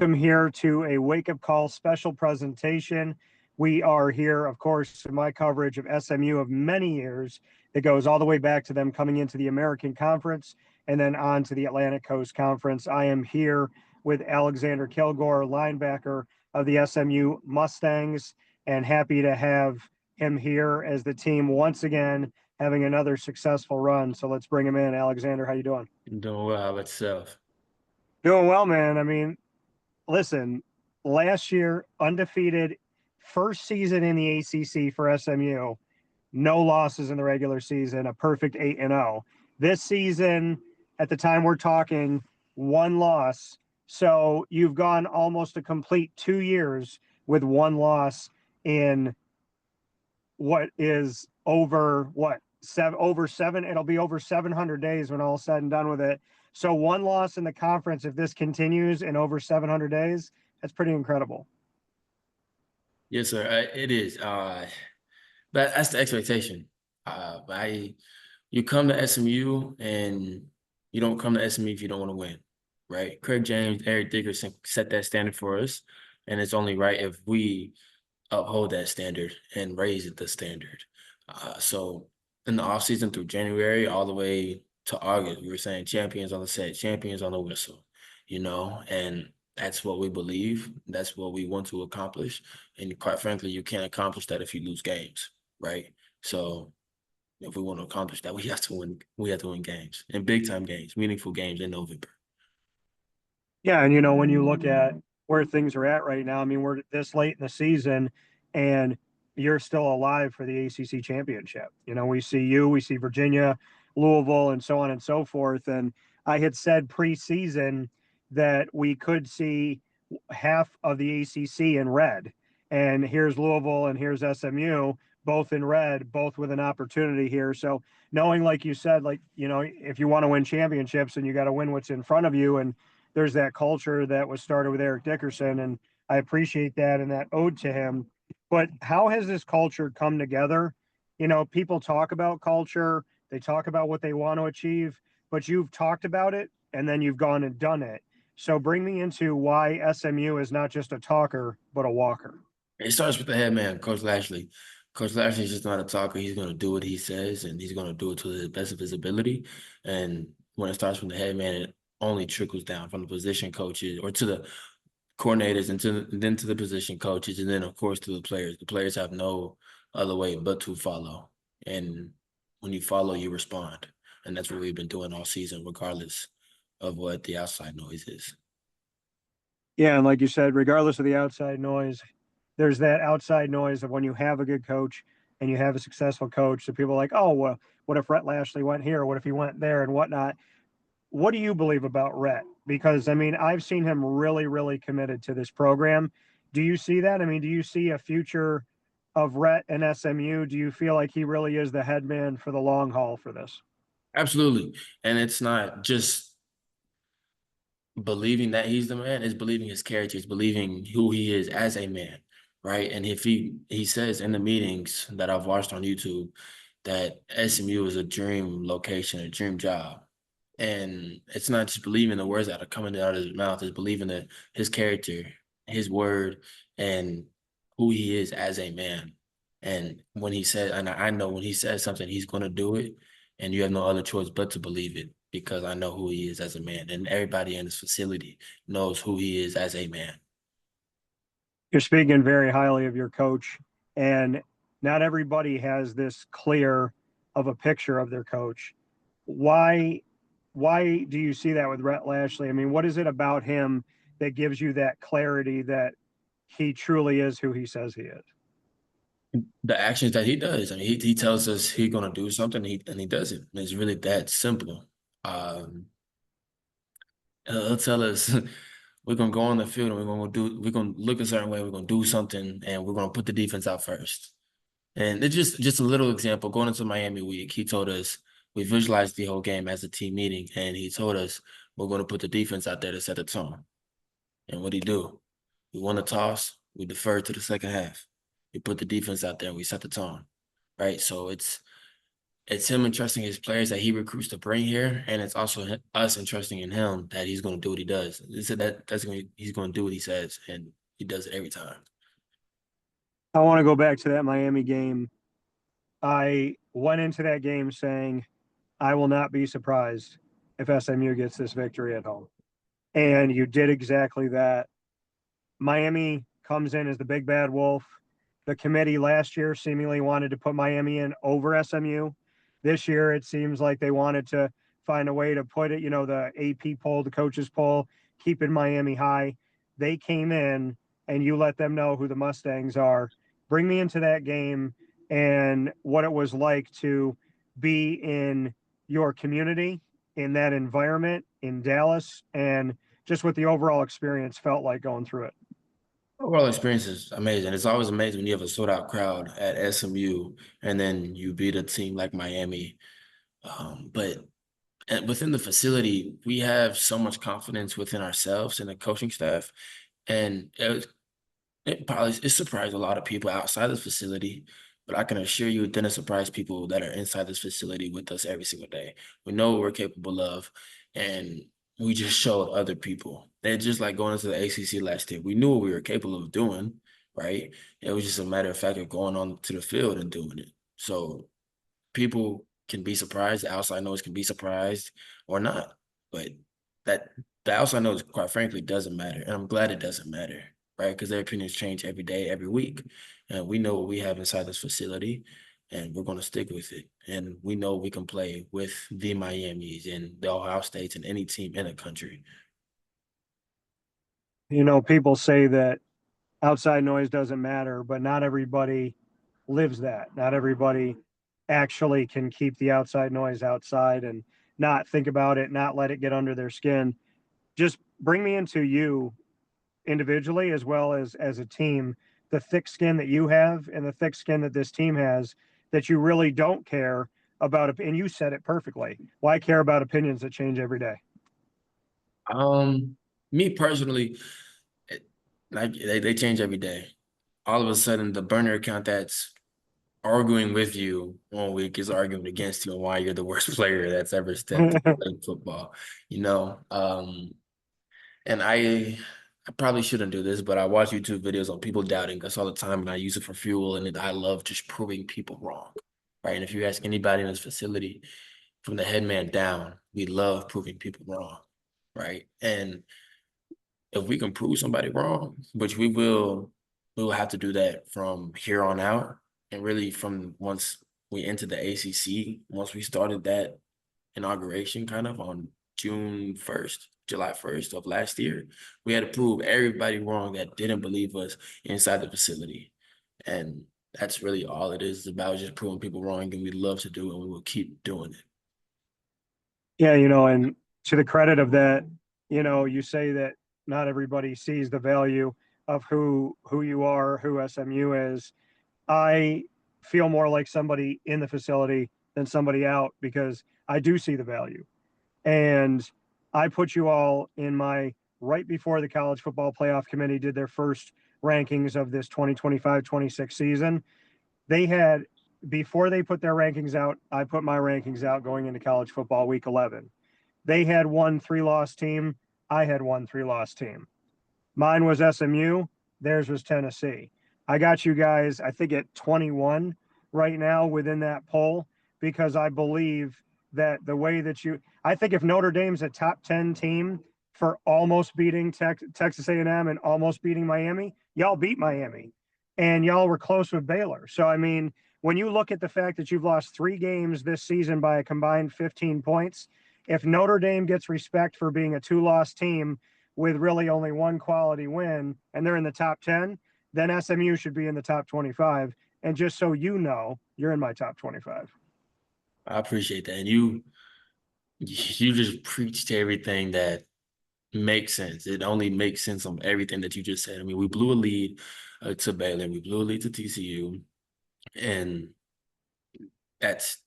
welcome here to a Wake Up Call special presentation. We are here, of course, in my coverage of SMU of many years. It goes all the way back to them coming into the American Conference and then on to the Atlantic Coast Conference. I am here with Alexander Kilgore, linebacker of the SMU Mustangs, and happy to have him here as the team once again having another successful run. So let's bring him in. Alexander, how you doing? I'm doing well. How about yourself? Doing well, man. I mean, listen, last year, undefeated, first season in the ACC for SMU, no losses in the regular season, a perfect 8-0. This season, at the time we're talking, one loss. So you've gone almost a complete 2 years with one loss in what is over seven. It'll be over 700 days when all said and done with it. So one loss in the conference, if this continues in over 700 days, that's pretty incredible. Yes, sir. It is. But that's the expectation. You come to SMU and you don't come to SMU if you don't want to win, right? Craig James, Eric Dickerson set that standard for us, and it's only right if we uphold that standard and raise the standard. So in the offseason through January all the way to August, we were saying champions on the set, champions on the whistle, and that's what we believe. That's what we want to accomplish. And quite frankly, you can't accomplish that if you lose games, right? So if we want to accomplish that, we have to win. We have to win games, and big time games, meaningful games in November. Yeah, and when you look at where things are at right now, I mean, we're this late in the season, and you're still alive for the ACC championship. We see Virginia, Louisville, and so on and so forth. And I had said preseason that we could see half of the ACC in red. And here's Louisville and here's SMU, both in red, both with an opportunity here. So knowing, like you said, if you want to win championships and you got to win what's in front of you, and there's that culture that was started with Eric Dickerson, and I appreciate that and that ode to him. But how has this culture come together? People talk about culture, they talk about what they want to achieve, but you've talked about it and then you've gone and done it. So bring me into why SMU is not just a talker, but a walker. It starts with the head man, Coach Lashlee. Coach Lashlee is just not a talker. He's going to do what he says, and he's going to do it to the best of his ability. And when it starts from the head man, it only trickles down from the position coaches or to the coordinators and then to the position coaches, and then, of course, to the players. The players have no other way but to follow. And when you follow, you respond. And that's what we've been doing all season, regardless of what the outside noise is. Yeah, and like you said, regardless of the outside noise, there's that outside noise of when you have a good coach and you have a successful coach. So people are like, oh, well, what if Rhett Lashlee went here? What if he went there and whatnot? What do you believe about Rhett? Because, I mean, I've seen him really, really committed to this program. Do you see that? I mean, do you see a future of Rhett and SMU? Do you feel like he really is the head man for the long haul for this? Absolutely. And it's not just believing that he's the man, it's believing his character, it's believing who he is as a man, right? And if he says in the meetings that I've watched on YouTube that SMU is a dream location, a dream job. And it's not just believing the words that are coming out of his mouth, it's believing that his character, his word, and who he is as a man. And when he said, and I know when he says something, he's going to do it, and you have no other choice but to believe it because I know who he is as a man, and everybody in this facility knows who he is as a man. You're speaking very highly of your coach, and not everybody has this clear of a picture of their coach. Why do you see that with Rhett Lashlee? I mean, what is it about him that gives you that clarity that he truly is who he says he is? The actions that he does. I mean, he tells us he's going to do something, and he does it. It's really that simple. He'll tell us we're going to go on the field and we're going to look a certain way. We're going to do something, and we're going to put the defense out first. And it's just a little example. Going into Miami week, he told us we visualized the whole game as a team meeting, and he told us we're going to put the defense out there to set the tone. And what'd he do? We won the toss. We deferred to the second half. We put the defense out there and we set the tone, right? So it's it's him entrusting his players that he recruits to bring here, and it's also us entrusting in him that he's going to do what he does. He said he's going to do what he says, and he does it every time. I want to go back to that Miami game. I went into that game saying, I will not be surprised if SMU gets this victory at home. And you did exactly that. Miami comes in as the big bad wolf. The committee last year seemingly wanted to put Miami in over SMU. This year, it seems like they wanted to find a way to put it, the AP poll, the coaches poll, keeping Miami high. They came in and you let them know who the Mustangs are. Bring me into that game and what it was like to be in your community, in that environment in Dallas, and just what the overall experience felt like going through it. Overall experience is amazing. It's always amazing when you have a sold out crowd at SMU and then you beat a team like Miami. But within the facility, we have so much confidence within ourselves and the coaching staff. And it surprised a lot of people outside the facility, but I can assure you it didn't surprise people that are inside this facility with us every single day. We know what we're capable of, and we just showed other people. They're just like going into the ACC last year. We knew what we were capable of doing, right? It was just a matter of fact of going on to the field and doing it. So people can be surprised, the outside noise can be surprised or not. But that the outside noise, quite frankly, doesn't matter. And I'm glad it doesn't matter, right? Because their opinions change every day, every week. And we know what we have inside this facility, and we're going to stick with it. And we know we can play with the Miamis and the Ohio States and any team in the country. People say that outside noise doesn't matter, but not everybody lives that. Not everybody actually can keep the outside noise outside and not think about it, not let it get under their skin. Just bring me into you individually as well as a team, the thick skin that you have and the thick skin that this team has, that you really don't care about. And you said it perfectly. Why care about opinions that change every day? Me personally, like they change every day. All of a sudden, the burner account that's arguing with you 1 week is arguing against you on why you're the worst player that's ever stepped to play football, you know? And I probably shouldn't do this, but I watch YouTube videos on people doubting us all the time, and I use it for fuel, and I love just proving people wrong, right? And if you ask anybody in this facility, from the head man down, we love proving people wrong, right? And if we can prove somebody wrong, which we'll have to do that from here on out. And really from once we entered the ACC, once we started that inauguration kind of on June 1st, July 1st of last year, we had to prove everybody wrong that didn't believe us inside the facility. And that's really all it is about, just proving people wrong, and we love to do it, and we will keep doing it. Yeah, and to the credit of that, you say that not everybody sees the value of who you are, who SMU is. I feel more like somebody in the facility than somebody out because I do see the value. And I put you all in my right before the College Football Playoff Committee did their first rankings of this 2025-26 season. They had, before they put their rankings out, I put my rankings out going into college football week 11. They had 1 3-loss team. I had 1 3-loss team. Mine was SMU. Theirs was Tennessee. I got you guys, I think, at 21 right now within that poll, because I believe that the way that I think if Notre Dame's a top 10 team for almost beating Texas A&M and almost beating Miami, y'all beat Miami. And y'all were close with Baylor. So, I mean, when you look at the fact that you've lost 3 games this season by a combined 15 points, if Notre Dame gets respect for being a 2-loss team with really only 1 quality win, and they're in the top 10, then SMU should be in the top 25. And just so you know, you're in my top 25. I appreciate that. And you just preached everything that makes sense. It only makes sense on everything that you just said. I mean, we blew a lead to Baylor, we blew a lead to TCU, and that's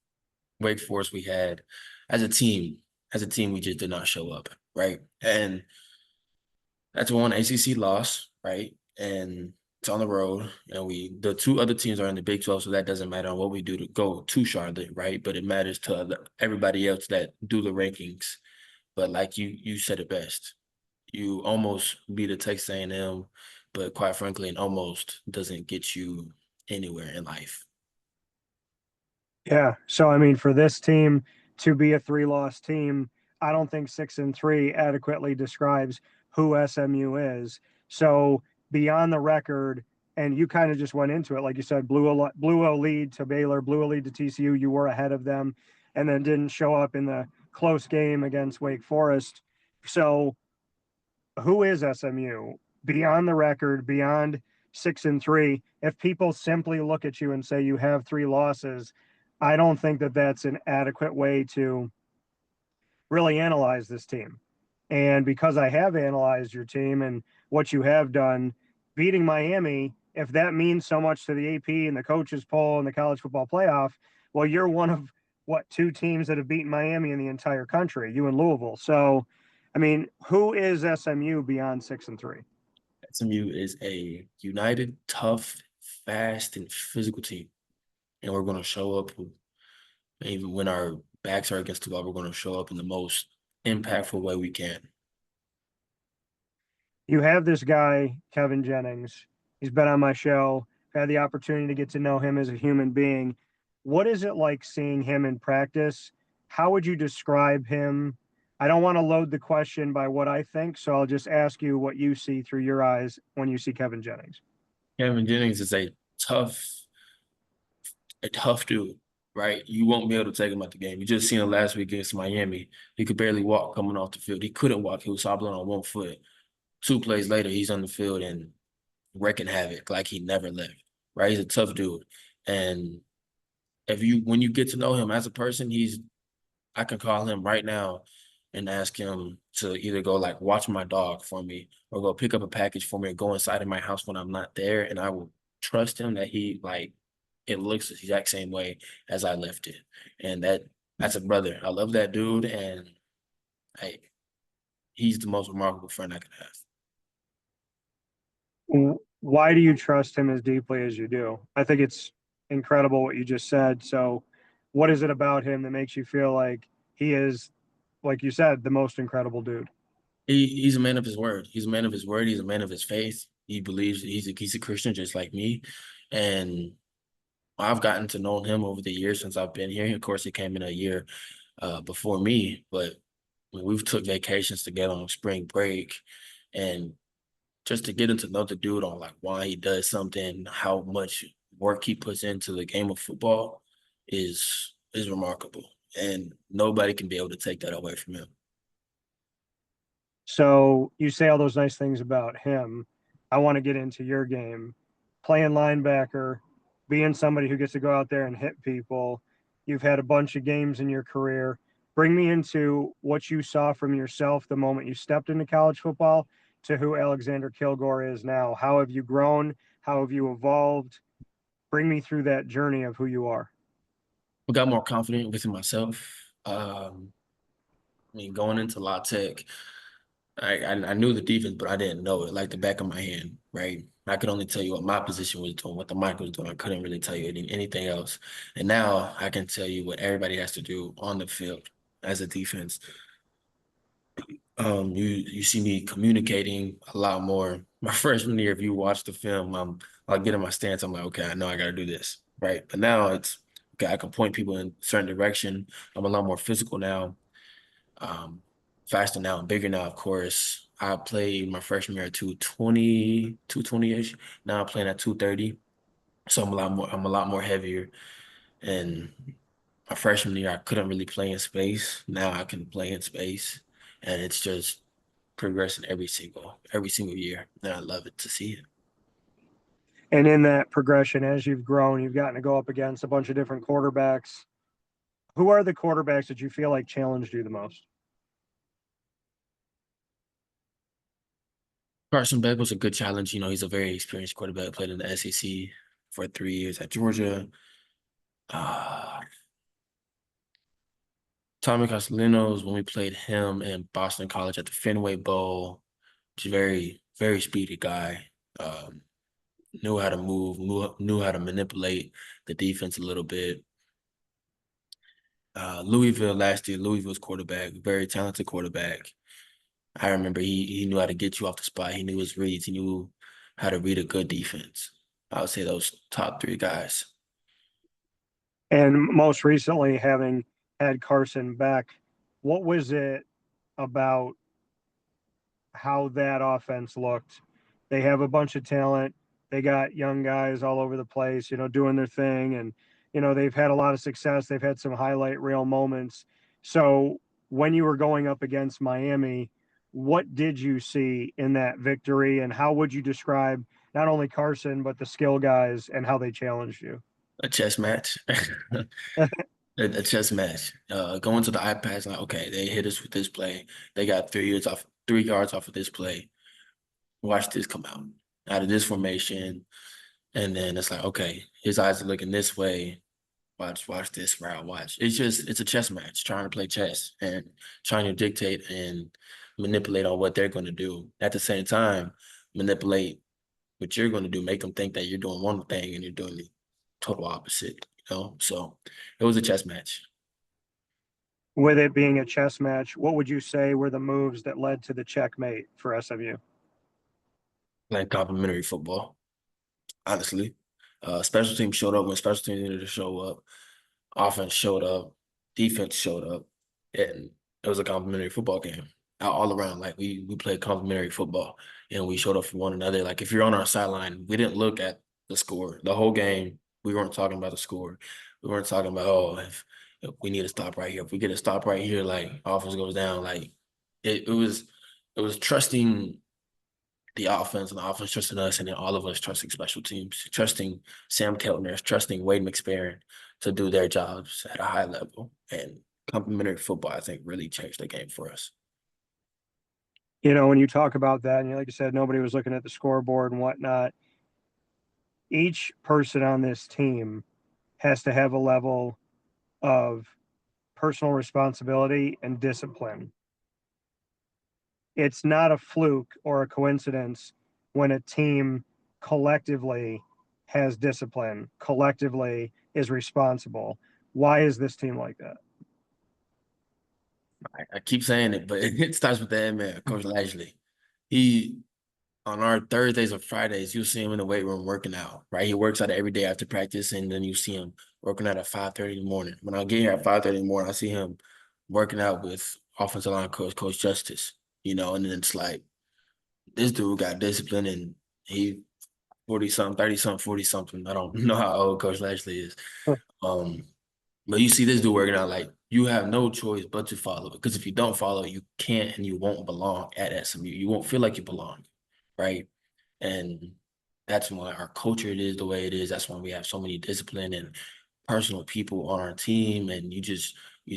Wake Forest. We had as a team, we just did not show up, right? And that's 1 ACC loss, right? And It's on the road, and the two other teams are in the Big 12, so that doesn't matter on what we do to go to Charlotte, right? But it matters to everybody else that do the rankings. But like you said it best, you almost beat a Texas A&M, but quite frankly, it almost doesn't get you anywhere in life. Yeah. So I mean, for this team to be a three-loss team, I don't think 6-3 adequately describes who SMU is. So beyond the record, and you kind of just went into it, like you said, blew a lead to Baylor, blew a lead to TCU. You were ahead of them, and then didn't show up in the close game against Wake Forest. So who is SMU beyond the record, beyond 6-3? If people simply look at you and say you have three losses, I don't think that that's an adequate way to really analyze this team. And because I have analyzed your team and what you have done, beating Miami, if that means so much to the AP and the coaches poll and the college football playoff, well, you're one of what, two teams that have beaten Miami in the entire country, you and Louisville. So, I mean, who is SMU beyond 6-3? SMU is a united, tough, fast, and physical team, and we're going to show up. Even when our backs are against the wall, we're going to show up in the most impactful way we can. You have this guy, Kevin Jennings. He's been on my show, had the opportunity to get to know him as a human being. What is it like seeing him in practice? How would you describe him? I don't want to load the question by what I think, so I'll just ask you what you see through your eyes when you see Kevin Jennings. Kevin Jennings is a tough dude, right? You won't be able to take him out the game. You just seen him last week against Miami. He could barely walk coming off the field. He couldn't walk. He was hobbling on one foot. 2 plays later, he's on the field and wrecking havoc like he never left, right? He's a tough dude. And when you get to know him as a person, I can call him right now and ask him to either go like watch my dog for me or go pick up a package for me or go inside of my house when I'm not there. And I will trust him that it looks the exact same way as I left it. And that's a brother. I love that dude. And hey, he's the most remarkable friend I could have. Why do you trust him as deeply as you do? I think it's incredible what you just said. So, what is it about him that makes you feel like he is, like you said, the most incredible dude? He's a man of his word. He's a man of his word. He's a man of his faith. He believes he's a Christian just like me. And I've gotten to know him over the years since I've been here. Of course, he came in a year before me, but we've took vacations together on spring break, and just to get him to know the dude on like why he does something, how much work he puts into the game of football is remarkable, and nobody can be able to take that away from him. So, you say all those nice things about him. I want to get into your game. Playing linebacker, being somebody who gets to go out there and hit people. You've had a bunch of games in your career. Bring me into what you saw from yourself the moment you stepped into college football to who Alexander Kilgore is now. How have you grown? How have you evolved? Bring me through that journey of who you are. I got more confident within myself. Going into La Tech, I knew the defense, but I didn't know it like the back of my hand, right? I could only tell you what my position was doing, what the mic was doing. I couldn't really tell you anything else. And now I can tell you what everybody has to do on the field as a defense. You see me communicating a lot more. My freshman year, if you watch the film, I'll get in my stance. I'm like, okay, I know I got to do this, right? But now it's okay. I can point people in a certain direction. I'm a lot more physical now, faster now, and bigger now. Of course, I played my freshman year at 220, 220-ish. Now I'm playing at 230, so I'm a lot more heavier. And my freshman year, I couldn't really play in space. Now I can play in space, and it's just progressing every single year, and I love it to see it. And in that progression, as you've grown, you've gotten to go up against a bunch of different quarterbacks. Who are the quarterbacks that you feel like challenged you the most? Carson Beck was a good challenge. He's a very experienced quarterback, played in the SEC for 3 years at Georgia. Uh, Tommy Castellanos, when we played him in Boston College at the Fenway Bowl, he's a very, very speedy guy. knew how to move, knew how to manipulate the defense a little bit. Louisville last year, Louisville's quarterback, very talented quarterback. I remember he knew how to get you off the spot. He knew his reads. He knew how to read a good defense. I would say those top three guys. And most recently, having had Carson back, what was it about how that offense looked? They have a bunch of talent. They got young guys all over the place, doing their thing. And, they've had a lot of success. They've had some highlight reel moments. So when you were going up against Miami, what did you see in that victory? And how would you describe not only Carson, but the skill guys and how they challenged you? A chess match. A chess match. Going to the iPads, like, okay, they hit us with this play. They got 3 yards off of this play. Watch this come out of this formation. And then it's like, okay, his eyes are looking this way. Watch this route. Watch. It's a chess match, trying to play chess and trying to dictate and manipulate on what they're going to do. At the same time, manipulate what you're going to do, make them think that you're doing one thing and you're doing the total opposite. So it was a chess match. With it being a chess match, what would you say were the moves that led to the checkmate for SMU? Like complimentary football, honestly. Special teams showed up when special teams needed to show up. Offense showed up, defense showed up, and it was a complimentary football game all around. Like we played complimentary football, and we showed up for one another. Like if you're on our sideline, we didn't look at the score the whole game. We weren't talking about the score. We weren't talking about if we need to stop right here. If we get a stop right here, like offense goes down. Like it was trusting the offense and the offense trusting us, and then all of us trusting special teams, trusting Sam Keltner, trusting Wade McSparron to do their jobs at a high level. And complimentary football, I think, really changed the game for us. When you talk about that, and like you said, nobody was looking at the scoreboard and whatnot. Each person on this team has to have a level of personal responsibility and discipline. It's not a fluke or a coincidence when a team collectively has discipline, collectively is responsible. Why is this team like that? I keep saying it, but it starts with the man, Coach Lashlee. He, on our Thursdays or Fridays, you'll see him in the weight room working out, right? He works out every day after practice, and then you see him working out at 5:30 in the morning. When I get here at 5:30 in the morning, I see him working out with offensive line coach, Coach Justice, and then it's like, this dude got discipline and he 40-something, 30-something, 40-something. I don't know how old Coach Lashlee is. Um, but you see this dude working out, like you have no choice but to follow it. Because if you don't follow it, you can't and you won't belong at SMU. You won't feel like you belong, right? And that's why our culture it is the way it is. That's why we have so many discipline and personal people on our team. And you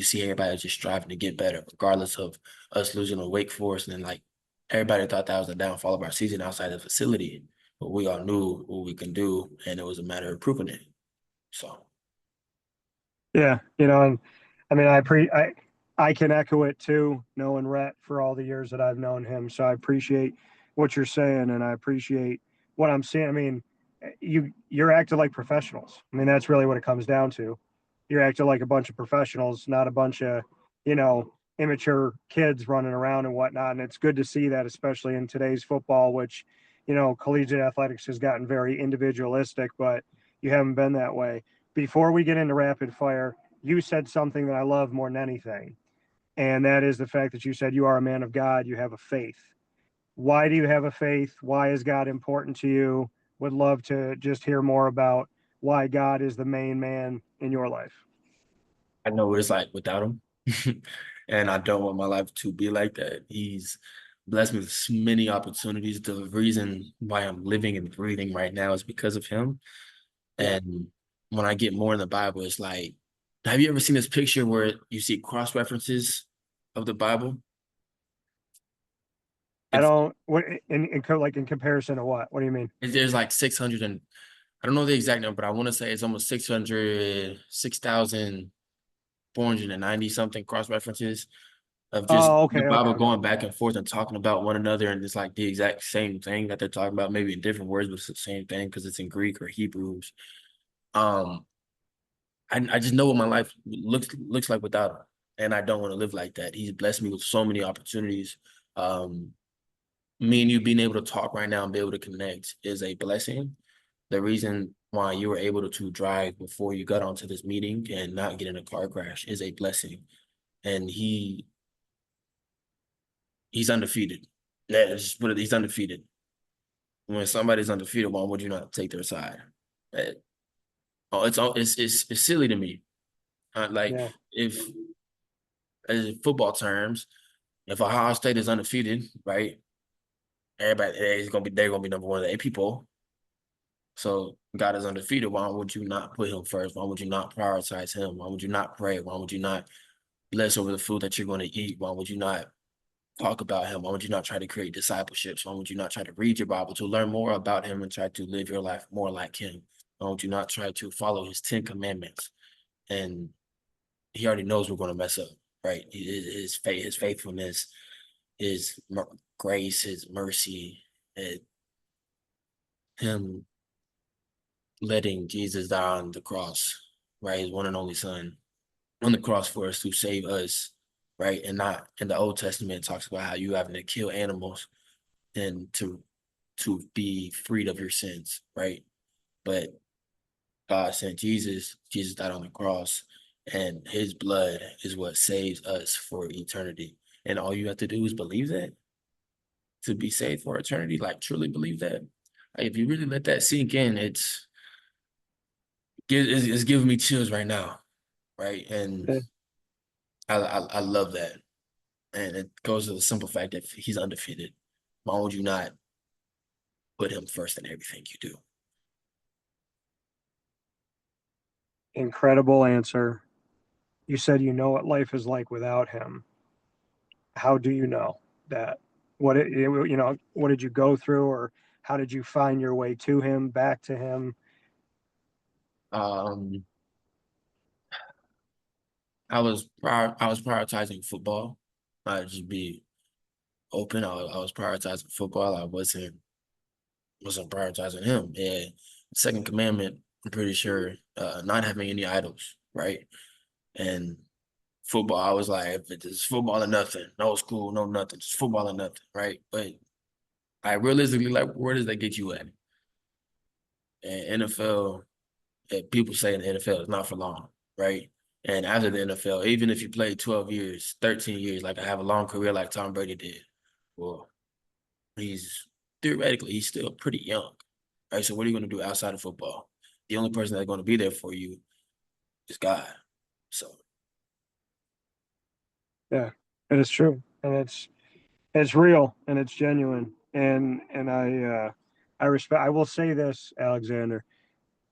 see everybody just striving to get better, regardless of us losing a Wake Forest. And then like everybody thought that was the downfall of our season outside the facility. But we all knew what we can do, and it was a matter of proving it. So Yeah, and I mean, I can echo it too, knowing Rhett for all the years that I've known him. So I appreciate what you're saying, and I appreciate what I'm seeing. I mean, you're acting like professionals. I mean, that's really what it comes down to. You're acting like a bunch of professionals, not a bunch of immature kids running around and whatnot. And it's good to see that, especially in today's football, which collegiate athletics has gotten very individualistic, but you haven't been that way. Before we get into rapid fire, you said something that I love more than anything. And that is the fact that you said you are a man of God, you have a faith. Why do you have a faith? Why is God important to you? Would love to just hear more about why God is the main man in your life. I know what it's like without him. And I don't want my life to be like that. He's blessed me with many opportunities. The reason why I'm living and breathing right now is because of him. Yeah. And when I get more in the Bible, it's like, have you ever seen this picture where you see cross references of the Bible? I It's, don't, what in comparison to what? What do you mean? there's like 600 and I don't know the exact number, but I want to say it's almost 6,490 something cross references. of just Oh, the okay, Bible okay. going back and forth and talking about one another, and it's like the exact same thing that they're talking about, maybe in different words, but it's the same thing because it's in Greek or Hebrews. Um, I just know what my life looks like without him, and I don't want to live like that. He's blessed me with so many opportunities. Um, Me and you being able to talk right now and be able to connect is a blessing. The reason why you were able to drive before you got onto this meeting and not get in a car crash is a blessing. And he's undefeated. Yeah, just put it, he's undefeated. When somebody's undefeated, why would you not take their side? Uh, it's silly to me. Like Yeah. if as in football terms, if Ohio State is undefeated, right? Everybody is gonna be they're gonna be number one of the AP poll. So God is undefeated. Why would you not put him first? Why would you not prioritize him? Why would you not pray? Why would you not bless over the food that you're going to eat? Why would you not talk about him? Why would you not try to create discipleships? Why would you not try to read your Bible to learn more about him and try to live your life more like him? Why would you not try to follow his 10 commandments? And he already knows we're going to mess up, right? His faith, his faithfulness, his grace, his mercy, and him letting Jesus die on the cross, right? His one and only son on the cross for us to save us, right? And not in the Old Testament it talks about how you having to kill animals and to be freed of your sins, right? But God sent Jesus, Jesus died on the cross, and his blood is what saves us for eternity. And all you have to do is believe that to be saved for eternity, like truly believe that. Like, if you really let that sink in, it's giving me chills right now, right? And Yeah. I love that. And it goes to the simple fact that he's undefeated. Why would you not put him first in everything you do? Incredible answer. You said you know what life is like without him. How do you know that? What did you go through, or how did you find your way to him, back to him? Um, I was prioritizing football. I'd just be open. I was prioritizing football. I wasn't prioritizing him. Yeah. Second commandment, I'm pretty sure, not having any idols, right? And football, I was like, if it's football or nothing, no school, no nothing, just football or nothing, right? But I realistically, like, where does that get you at? And NFL, people say in the NFL is not for long, right? And after the NFL, even if you played 12 years, 13 years, like I have a long career like Tom Brady did, well, he's theoretically, he's still pretty young, right? So what are you going to do outside of football? The only person that's going to be there for you is God. So, Yeah, it is true, and it's real, and it's genuine, and I respect. I will say this, Alexander.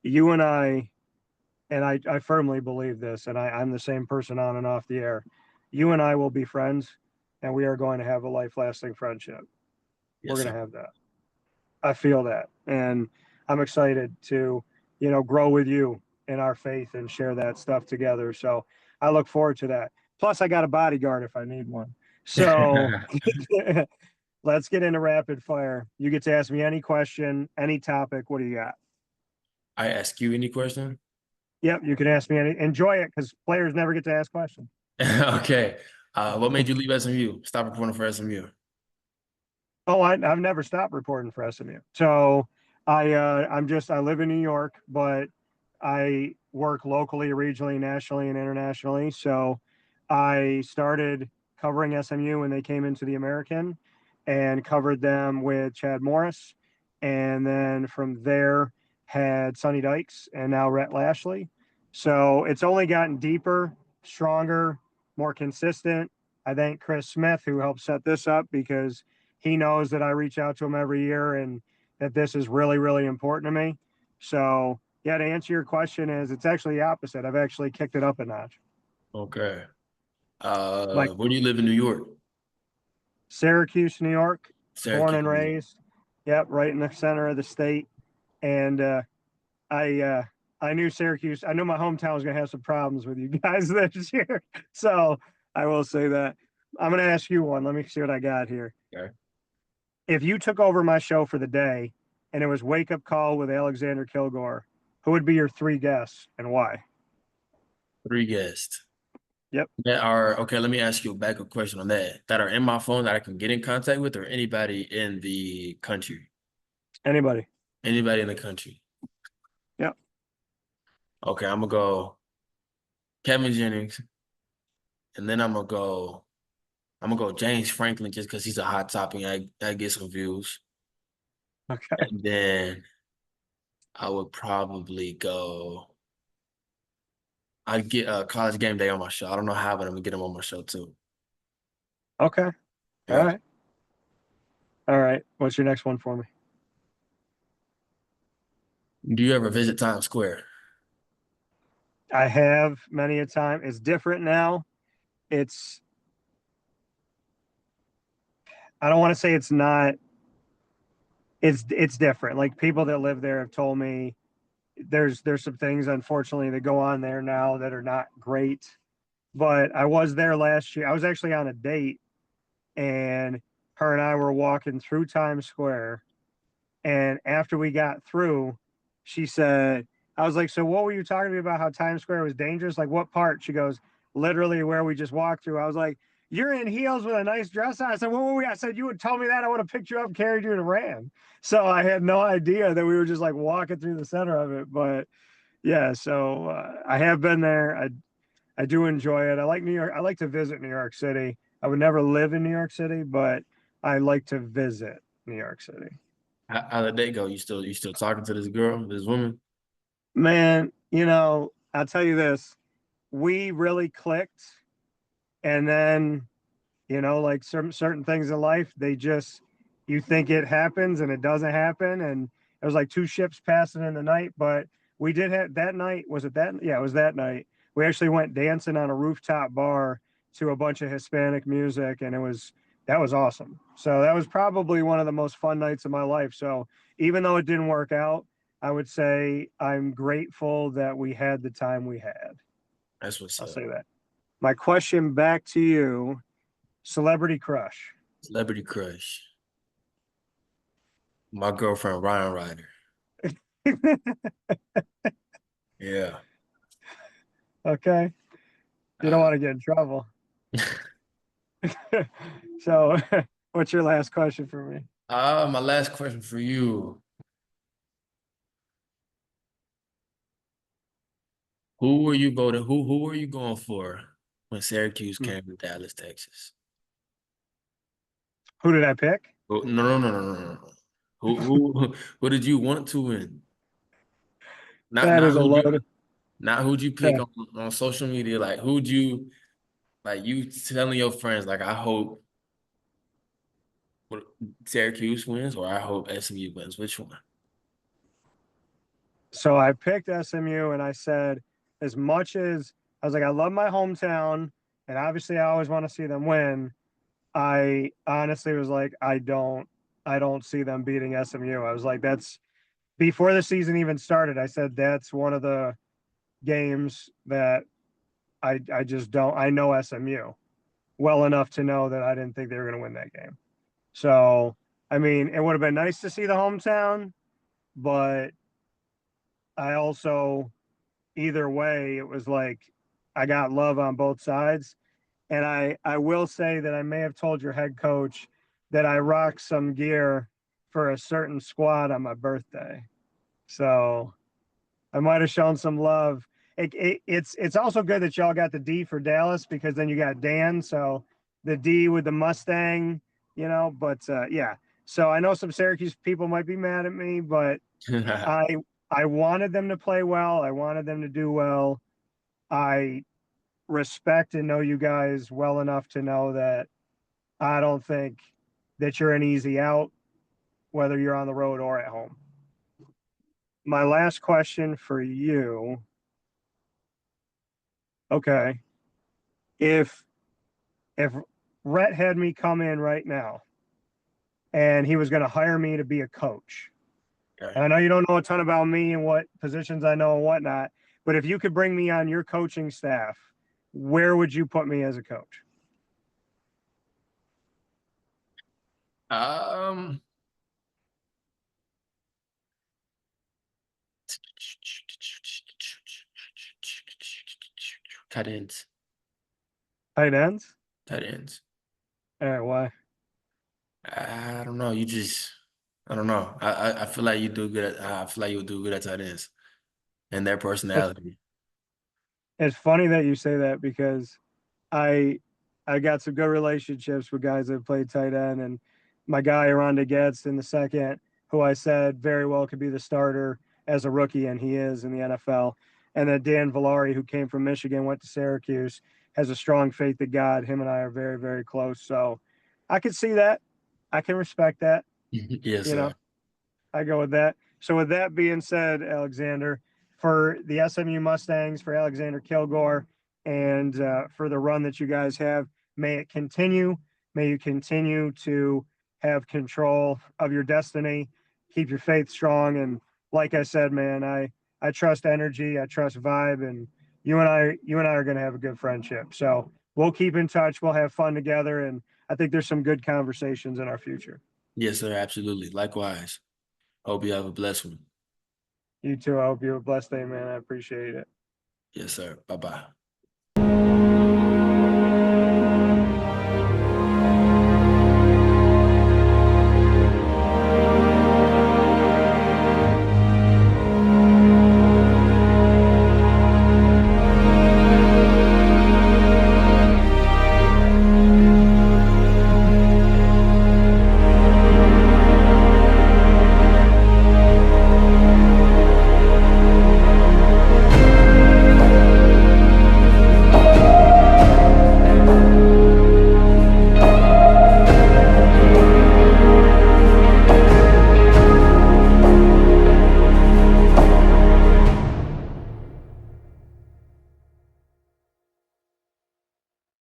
You and I firmly believe this, and I'm the same person on and off the air. You and I will be friends, and we are going to have a life lasting friendship. We're yes, going sir. to have that. I feel that. And I'm excited to, grow with you in our faith and share that stuff together. So I look forward to that. Plus, I got a bodyguard if I need one. So let's get into rapid fire. You get to ask me any question, any topic. What do you got? I ask you any question? Yep, you can ask me any. Enjoy it because players never get to ask questions. Okay. What made you leave SMU? Stop reporting for SMU. Oh, I've never stopped reporting for SMU. So I live in New York, but I work locally, regionally, nationally, and internationally. So I started covering SMU when they came into the American and covered them with Chad Morris. And then from there had Sonny Dykes and now Rhett Lashlee. So it's only gotten deeper, stronger, more consistent. I thank Chris Smith, who helped set this up because he knows that I reach out to him every year and that this is really, really important to me. So yeah, to answer your question is it's actually the opposite. I've actually kicked it up a notch. Okay. Like Where do you live in New York? Syracuse, New York, born Syracuse, and New York. raised. Yep, right in the center of the state. And I uh, I knew Syracuse. I knew my hometown was going to have some problems with you guys this year. So I will say that. I'm going to ask you one. Let me see what I got here. Okay. If you took over my show for the day and it was Wake Up Call with Alexander Kilgore, who would be your 3 guests and why? 3 guests. Yep. That are okay. Let me ask you a backup question on that. That are in my phone that I can get in contact with, or anybody in the country. Anybody. Anybody in the country. Yep. Okay, I'm gonna go Kevin Jennings, and then I'm gonna go James Franklin just because he's a hot topic. I get some views. Okay. And then I would probably go. I'd get College Game Day on my show. I don't know how, but I'm gonna get him on my show too. Okay. All Yeah. right. All right. What's your next one for me? Do you ever visit Times Square? I have many a time. It's different now. It's, I don't want to say it's not, it's different. Like people that live there have told me there's some things unfortunately that go on there now that are not great. But I was there last year. I was actually on a date and her and I were walking through Times Square. And after we got through, she said, I was like, so what were you talking to me about how Times Square was dangerous? Like what part? She goes, literally where we just walked through. I was like, you're in heels with a nice dress on. I said, what were we? I said, you would tell me that. I would have picked you up, carried you, and ran. So I had no idea that we were just like walking through the center of it. But yeah, so I have been there. I do enjoy it. I like New York. I like to visit New York City. I would never live in New York City, but I like to visit New York City. How did that go? You still talking to this girl, this woman? Man, I'll tell you this. We really clicked. And then, like certain things in life, they just, you think it happens and it doesn't happen. And it was like 2 ships passing in the night. But we did have that night. Was it that? Yeah, it was that night. We actually went dancing on a rooftop bar to a bunch of Hispanic music. And that was awesome. So that was probably one of the most fun nights of my life. So even though it didn't work out, I would say I'm grateful that we had the time we had. That's what's I'll up. say that. My question back to you, celebrity crush. Celebrity crush. My girlfriend Ryan Ryder. Yeah. Okay. You don't want to get in trouble. So what's your last question for me? My last question for you. Who were you voting? Who were you going for when Syracuse came to Dallas, Texas? Who did I pick? No. Who did you want to win? Not That not is a who you load. not who'd you Yeah. pick on social media? Like who'd you like you telling your friends like I hope Syracuse wins or I hope SMU wins. Which one? So I picked SMU and I said, as much as I was like, I love my hometown and obviously I always want to see them win. I honestly was like, I don't see them beating SMU. I was like, that's before the season even started. I said that's one of the games that I just don't. I know SMU well enough to know that I didn't think they were going to win that game. So I mean, it would have been nice to see the hometown, but I also either way, it was like I got love on both sides. And I will say that I may have told your head coach that I rock some gear for a certain squad on my birthday. So I might have shown some love. It's also good that y'all got the D for Dallas because then you got Dan. So the D with the Mustang, but yeah. So I know some Syracuse people might be mad at me, but I I wanted them to play well. I wanted them to do well. I respect and know you guys well enough to know that I don't think that you're an easy out, whether you're on the road or at home. My last question for you. Okay. If Rhett had me come in right now and he was going to hire me to be a coach, Okay. and I know you don't know a ton about me and what positions I know and whatnot, but if you could bring me on your coaching staff, where would you put me as a coach? Um, tight ends. Tight ends? Tight ends. All right, why? I don't know. I don't know. I feel like you do good at, I feel like you'll do good at tight ends and their It's personality. it's funny that you say that because I I got some good relationships with guys that played tight end, and my guy Rhonda Getz in the second, who I said very well could be the starter as a rookie, and he is in the NFL. And then Dan Villari, who came from Michigan, went to Syracuse, has a strong faith in God. Him and I are very, very close. So I can see that. I can respect that. Yes, You know, sir. I go with that. So with that being said, Alexander, for the SMU Mustangs, for Alexander Kilgore, and for the run that you guys have, may it continue. May you continue to have control of your destiny. Keep your faith strong. And like I said, man, I trust energy. I trust vibe. And you and I are going to have a good friendship. So we'll keep in touch. We'll have fun together. And I think there's some good conversations in our future. Yes, sir. Absolutely. Likewise. Hope you have a blessed one. You too. I hope you have a blessed day, man. I appreciate it. Yes, sir. Bye-bye.